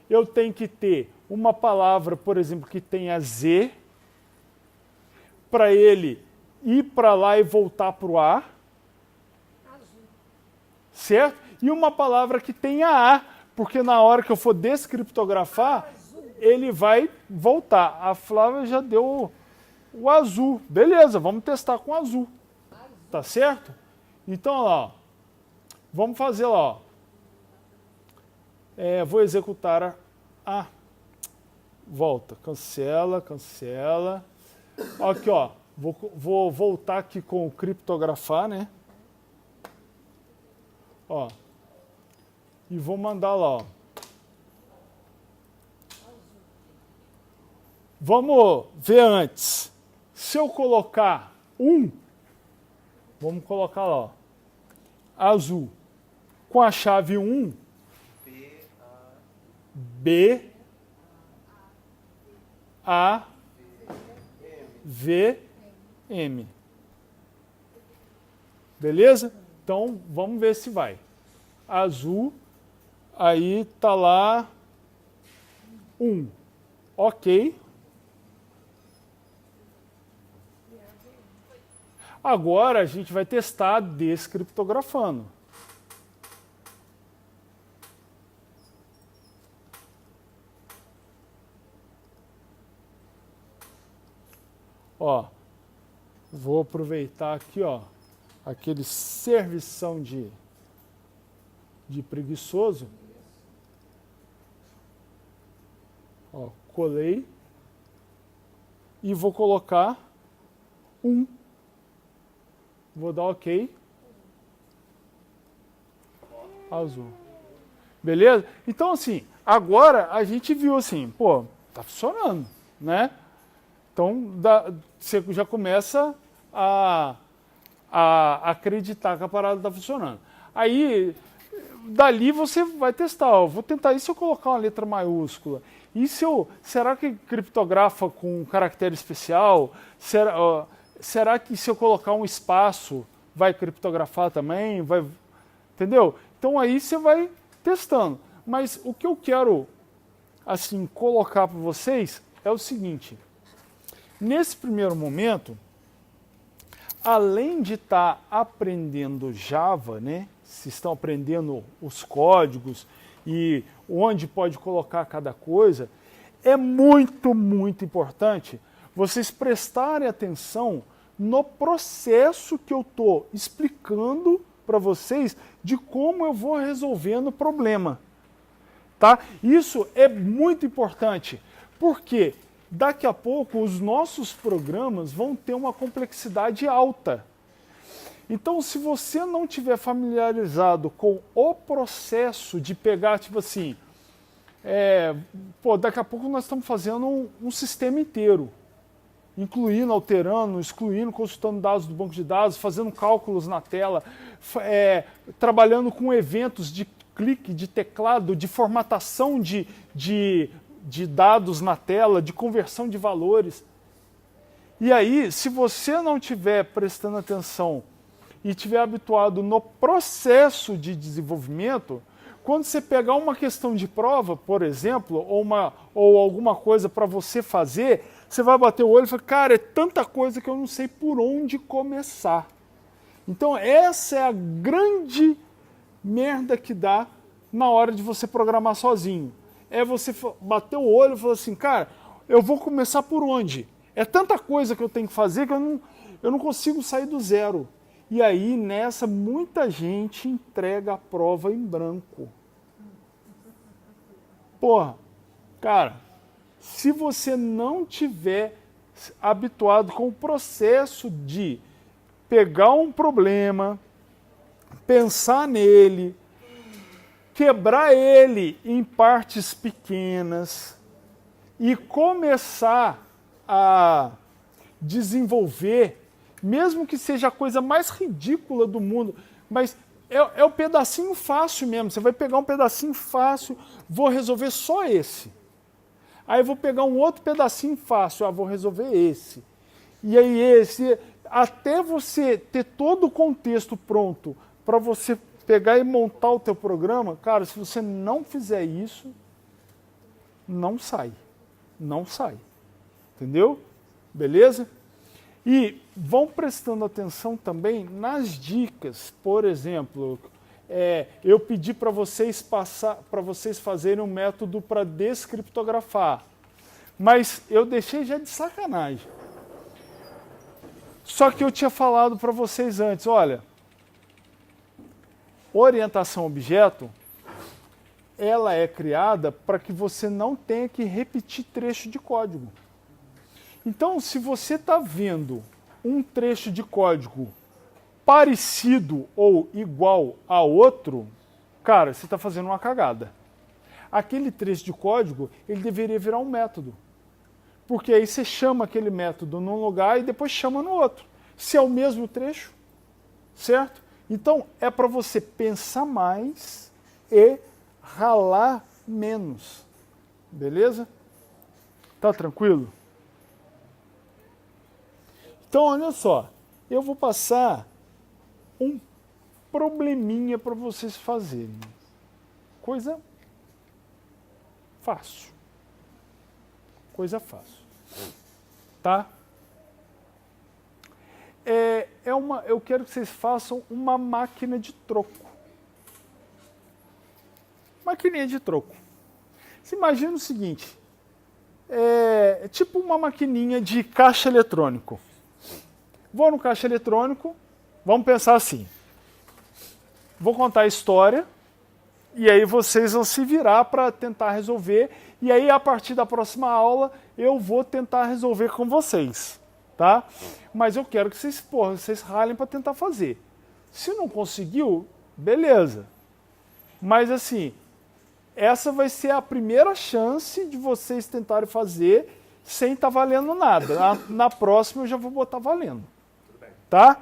eu tenho que ter uma palavra, por exemplo, que tenha Z, para ele ir para lá e voltar para o A, certo? E uma palavra que tenha A, porque na hora que eu for descriptografar, ele vai voltar. A Flávia já deu o azul. Beleza, vamos testar com azul. Tá certo? Então, ó, vamos fazer lá, ó. Vou executar a... Volta, cancela, cancela. Aqui, ó. Vou voltar aqui com o criptografar, né? Ó. E vou mandar lá, ó. Vamos ver antes. Se eu colocar 1, vamos colocar lá, ó. Azul. Com a chave 1, B, A, V, M. Beleza? Então, vamos ver se vai. Azul, aí tá lá 1. OK. Agora a gente vai testar descriptografando. Ó, vou aproveitar aqui, ó, aquele servição de preguiçoso. Ó, colei e vou colocar 1. Vou dar OK. Azul. Beleza? Então, assim, agora a gente viu assim, pô, tá funcionando, né? Então, você já começa a acreditar que a parada está funcionando. Aí, dali você vai testar. Ó, vou tentar, e se eu colocar uma letra maiúscula? E se será que criptografa com um caractere especial? Será que se eu colocar um espaço, vai criptografar também? Entendeu? Então, aí você vai testando. Mas o que eu quero assim, colocar para vocês é o seguinte. Nesse primeiro momento, além de estar aprendendo Java, né? Se estão aprendendo os códigos e onde pode colocar cada coisa, é muito, muito importante vocês prestarem atenção no processo que eu estou explicando para vocês de como eu vou resolvendo o problema. Tá? Isso é muito importante, porque daqui a pouco os nossos programas vão ter uma complexidade alta. Então, se você não tiver familiarizado com o processo de pegar, tipo assim, daqui a pouco nós estamos fazendo um sistema inteiro, incluindo, alterando, excluindo, consultando dados do banco de dados, fazendo cálculos na tela, trabalhando com eventos de clique, de teclado, de formatação de dados na tela, de conversão de valores. E aí, se você não estiver prestando atenção e estiver habituado no processo de desenvolvimento, quando você pegar uma questão de prova, por exemplo, ou alguma coisa para você fazer, você vai bater o olho e falar, cara, é tanta coisa que eu não sei por onde começar. Então essa é a grande merda que dá na hora de você programar sozinho. É você bater o olho e falar assim, cara, eu vou começar por onde? É tanta coisa que eu tenho que fazer que eu não consigo sair do zero. E aí, nessa, muita gente entrega a prova em branco. Porra, cara, se você não tiver habituado com o processo de pegar um problema, pensar nele, quebrar ele em partes pequenas e começar a desenvolver, mesmo que seja a coisa mais ridícula do mundo, mas é o pedacinho fácil mesmo. Você vai pegar um pedacinho fácil, vou resolver só esse. Aí vou pegar um outro pedacinho fácil, vou resolver esse. E aí esse, até você ter todo o contexto pronto para você pegar e montar o teu programa, cara, se você não fizer isso, não sai. Não sai. Entendeu? Beleza? E vão prestando atenção também nas dicas. Por exemplo, eu pedi para vocês fazerem um método para descriptografar, mas eu deixei já de sacanagem. Só que eu tinha falado para vocês antes, olha, orientação a objeto, ela é criada para que você não tenha que repetir trecho de código. Então, se você está vendo um trecho de código parecido ou igual a outro, cara, você está fazendo uma cagada. Aquele trecho de código, ele deveria virar um método. Porque aí você chama aquele método num lugar e depois chama no outro. Se é o mesmo trecho, certo? Então, é para você pensar mais e ralar menos. Beleza? Tá tranquilo? Então, olha só, eu vou passar um probleminha para vocês fazerem. Coisa fácil. Coisa fácil. Tá? Eu quero que vocês façam uma máquina de troco. Maquininha de troco. Você imagina o seguinte, é tipo uma maquininha de caixa eletrônico. Vou no caixa eletrônico, vamos pensar assim. Vou contar a história e aí vocês vão se virar para tentar resolver. E aí, a partir da próxima aula, eu vou tentar resolver com vocês. Tá? Mas eu quero que vocês ralem para tentar fazer. Se não conseguiu, beleza. Mas assim, essa vai ser a primeira chance de vocês tentarem fazer sem estar valendo nada. Na próxima eu já vou botar valendo. Tá?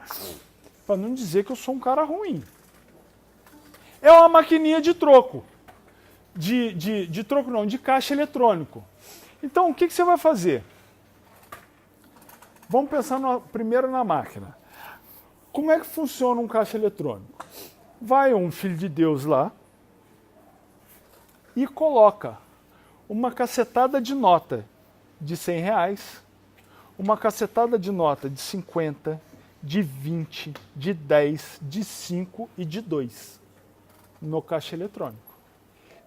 Para não dizer que eu sou um cara ruim. É uma maquininha de troco. De troco não, de caixa eletrônico. Então, o que você vai fazer? Vamos pensar primeiro na máquina. Como é que funciona um caixa eletrônico? Vai um filho de Deus lá e coloca uma cacetada de nota de R$100, uma cacetada de nota de 50, de 20, de 10, de 5 e de 2 no caixa eletrônico.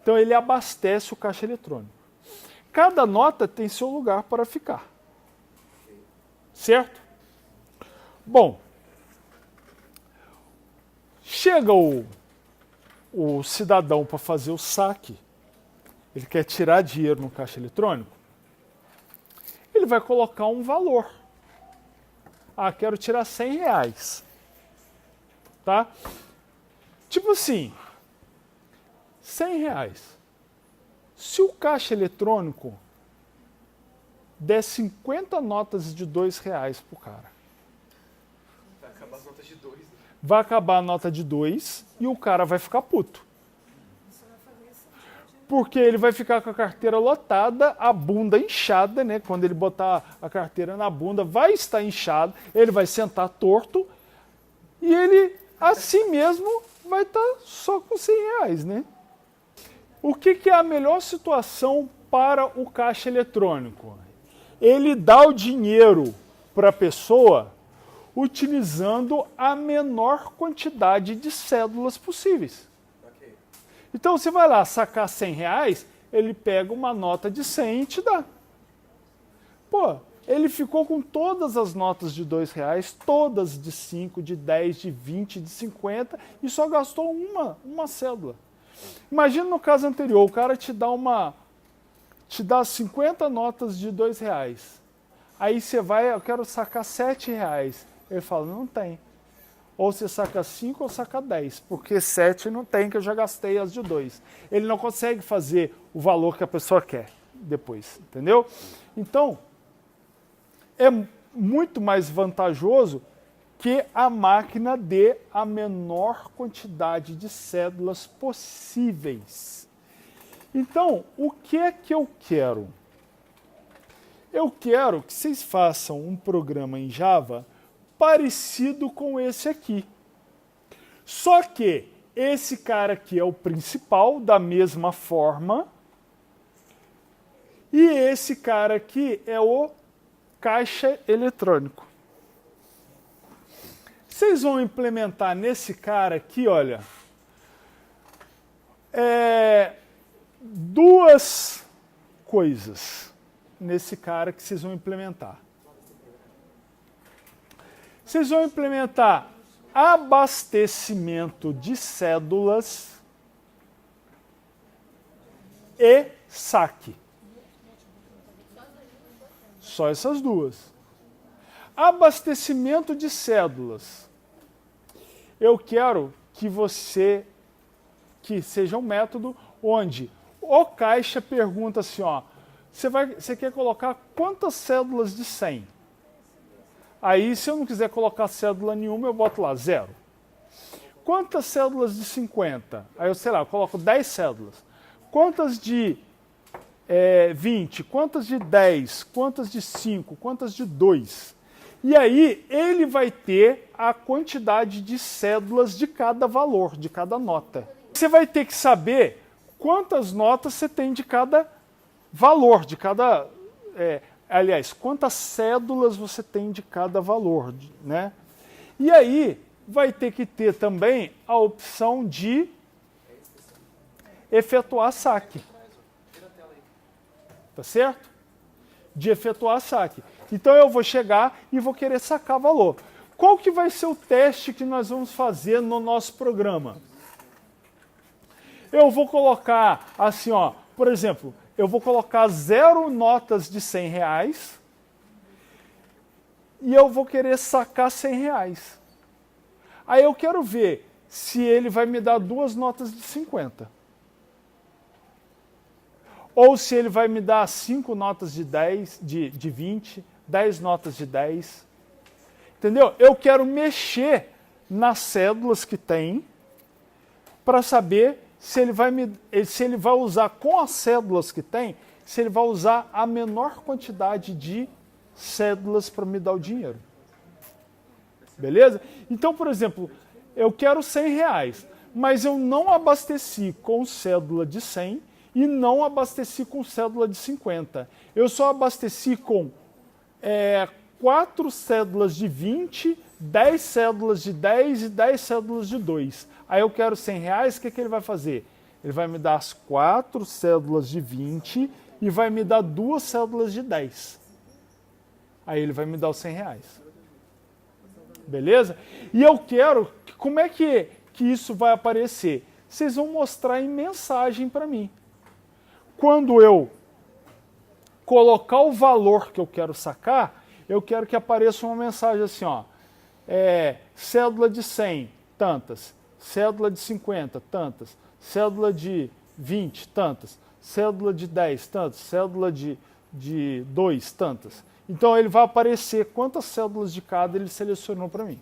Então ele abastece o caixa eletrônico. Cada nota tem seu lugar para ficar. Certo? Bom, chega o cidadão para fazer o saque, ele quer tirar dinheiro no caixa eletrônico, ele vai colocar um valor. Ah, quero tirar R$100. Tá? Tipo assim, R$100. Se o caixa eletrônico der 50 notas de R$2 pro cara, Vai acabar as notas de 2, né? vai acabar a nota de 2 e o cara vai ficar puto. Porque ele vai ficar com a carteira lotada, a bunda inchada, né? Quando ele botar a carteira na bunda, vai estar inchado, ele vai sentar torto e ele, assim mesmo, vai estar só com R$100, né? O que é a melhor situação para o caixa eletrônico? Ele dá o dinheiro para a pessoa utilizando a menor quantidade de cédulas possíveis. Ok. Então você vai lá sacar R$100, ele pega uma nota de 100 e te dá. Pô, ele ficou com todas as notas de R$2, todas de 5, de 10, de 20, de 50 e só gastou uma cédula. Imagina no caso anterior, o cara te dá 50 notas de R$2. Aí você vai, eu quero sacar R$7. Ele fala, não tem. Ou você saca 5 ou saca 10, porque 7 não tem, que eu já gastei as de 2. Ele não consegue fazer o valor que a pessoa quer depois, entendeu? Então, é muito mais vantajoso que a máquina dê a menor quantidade de cédulas possíveis. Então, o que é que eu quero? Eu quero que vocês façam um programa em Java parecido com esse aqui. Só que esse cara aqui é o principal, da mesma forma, e esse cara aqui é o caixa eletrônico. Vocês vão implementar nesse cara aqui, olha, duas coisas nesse cara que vocês vão implementar. Vocês vão implementar abastecimento de cédulas e saque. Só essas duas. Abastecimento de cédulas. Eu quero que seja um método onde o caixa pergunta assim, ó, você quer colocar quantas cédulas de 100? Aí, se eu não quiser colocar cédula nenhuma, eu boto lá 0. Quantas cédulas de 50? Aí eu, sei lá, eu coloco 10 cédulas. Quantas de 20? Quantas de 10? Quantas de 5? Quantas de 2? E aí, ele vai ter a quantidade de cédulas de cada valor, de cada nota. Você vai ter que saber quantas notas você tem de cada valor, de cada... aliás, quantas cédulas você tem de cada valor, né? E aí, vai ter que ter também a opção de efetuar saque. Tá certo? De efetuar saque. Então eu vou chegar e vou querer sacar valor. Qual que vai ser o teste que nós vamos fazer no nosso programa? Eu vou colocar assim, ó, por exemplo, eu vou colocar 0 notas de R$100 e eu vou querer sacar R$100. Aí eu quero ver se ele vai me dar 2 notas de 50. Ou se ele vai me dar 5 notas de 10, de 20, 10 notas de 10. Entendeu? Eu quero mexer nas cédulas que tem para saber se ele vai usar com as cédulas que tem, se ele vai usar a menor quantidade de cédulas para me dar o dinheiro. Beleza? Então, por exemplo, eu quero R$100, mas eu não abasteci com cédula de 100 e não abasteci com cédula de 50. Eu só abasteci com 4 cédulas de 20, 10 cédulas de 10 e 10 cédulas de 2. Aí eu quero R$100, o que ele vai fazer? Ele vai me dar as 4 cédulas de 20 e vai me dar 2 cédulas de 10. Aí ele vai me dar os R$100. Beleza? E eu quero, como é que isso vai aparecer? Vocês vão mostrar em mensagem para mim. Quando eu colocar o valor que eu quero sacar, eu quero que apareça uma mensagem assim, ó, cédula de 100, tantas, cédula de 50, tantas, cédula de 20, tantas, cédula de 10, tantas, cédula de 2, tantas. Então ele vai aparecer quantas cédulas de cada ele selecionou para mim.